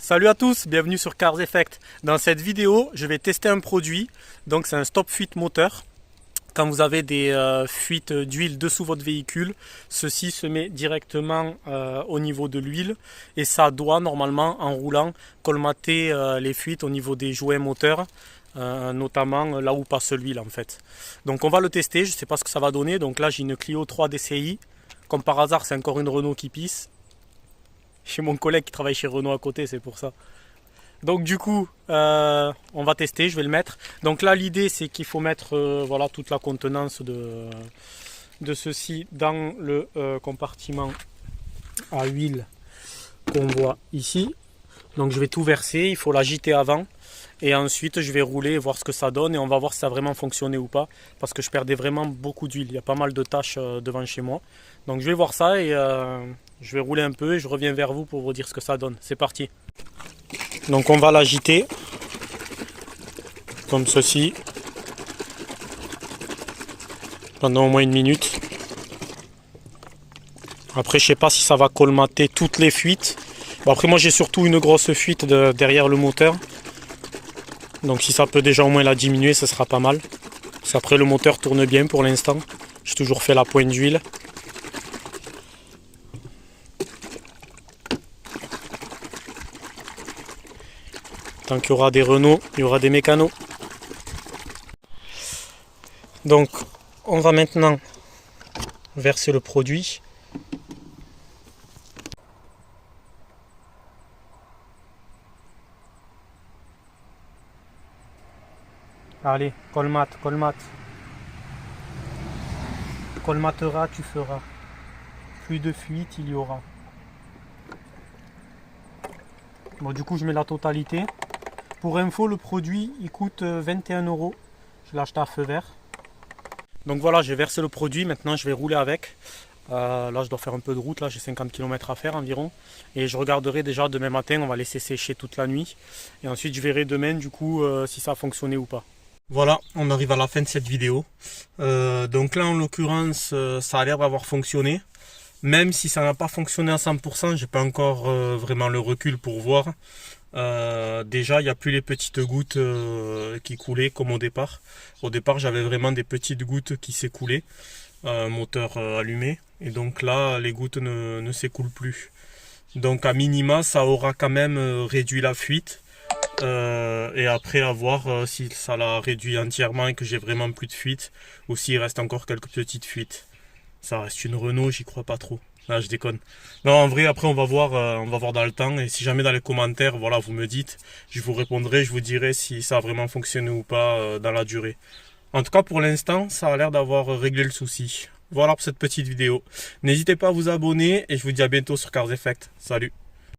Salut à tous, bienvenue sur Cars Effect. Dans cette vidéo, je vais tester un produit. Donc c'est un stop fuite moteur. Quand vous avez des fuites d'huile dessous votre véhicule, ceci se met directement au niveau de l'huile et ça doit normalement en roulant colmater les fuites au niveau des jouets moteurs, notamment là où passe l'huile en fait. Donc on va le tester, je ne sais pas ce que ça va donner. Donc là j'ai une Clio 3 DCI, comme par hasard c'est encore une Renault qui pisse. Chez mon collègue qui travaille chez Renault à côté, c'est pour ça. Donc du coup, on va tester, je vais le mettre. Donc là, l'idée, c'est qu'il faut mettre voilà, toute la contenance de ceci dans le compartiment à huile qu'on voit ici. Donc je vais tout verser, il faut l'agiter avant. Et ensuite, je vais rouler et voir ce que ça donne. Et on va voir si ça a vraiment fonctionné ou pas. Parce que je perdais vraiment beaucoup d'huile. Il y a pas mal de taches devant chez moi. Donc je vais voir ça et je vais rouler un peu. Et je reviens vers vous pour vous dire ce que ça donne. C'est parti. Donc on va l'agiter. Comme ceci. Pendant au moins une minute. Après, je sais pas si ça va colmater toutes les fuites. Bon, après, moi j'ai surtout une grosse fuite derrière le moteur. Donc si ça peut déjà au moins la diminuer, ce sera pas mal. Parce qu'après le moteur tourne bien pour l'instant. J'ai toujours fait la pointe d'huile. Tant qu'il y aura des Renault, il y aura des mécanos. Donc on va maintenant verser le produit. Allez, colmate, colmate. Colmatera, tu feras. Plus de fuite, il y aura. Bon, du coup, je mets la totalité. Pour info, le produit, il coûte 21 €. Je l'ai acheté à feu vert. Donc voilà, j'ai versé le produit. Maintenant, je vais rouler avec. Là, je dois faire un peu de route. Là, j'ai 50 km à faire environ. Et je regarderai déjà demain matin. On va laisser sécher toute la nuit. Et ensuite, je verrai demain, du coup, si ça a fonctionné ou pas. Voilà, on arrive à la fin de cette vidéo. Donc là, en l'occurrence, ça a l'air d'avoir fonctionné. Même si ça n'a pas fonctionné à 100%, j'ai pas encore vraiment le recul pour voir. Déjà, il n'y a plus les petites gouttes qui coulaient comme au départ. Au départ, j'avais vraiment des petites gouttes qui s'écoulaient, moteur allumé. Et donc là, les gouttes ne s'écoulent plus. Donc à minima, ça aura quand même réduit la fuite. Et après à voir si ça l'a réduit entièrement et que j'ai vraiment plus de fuite ou s'il reste encore quelques petites fuites. Ça reste une Renault, j'y crois pas trop. Là je déconne. Non, en vrai après on va voir dans le temps et si jamais dans les commentaires voilà vous me dites, je vous répondrai, je vous dirai si ça a vraiment fonctionné ou pas dans la durée. En tout cas pour l'instant ça a l'air d'avoir réglé le souci. Voilà pour cette petite vidéo. N'hésitez pas à vous abonner et je vous dis à bientôt sur Cars Effect. Salut.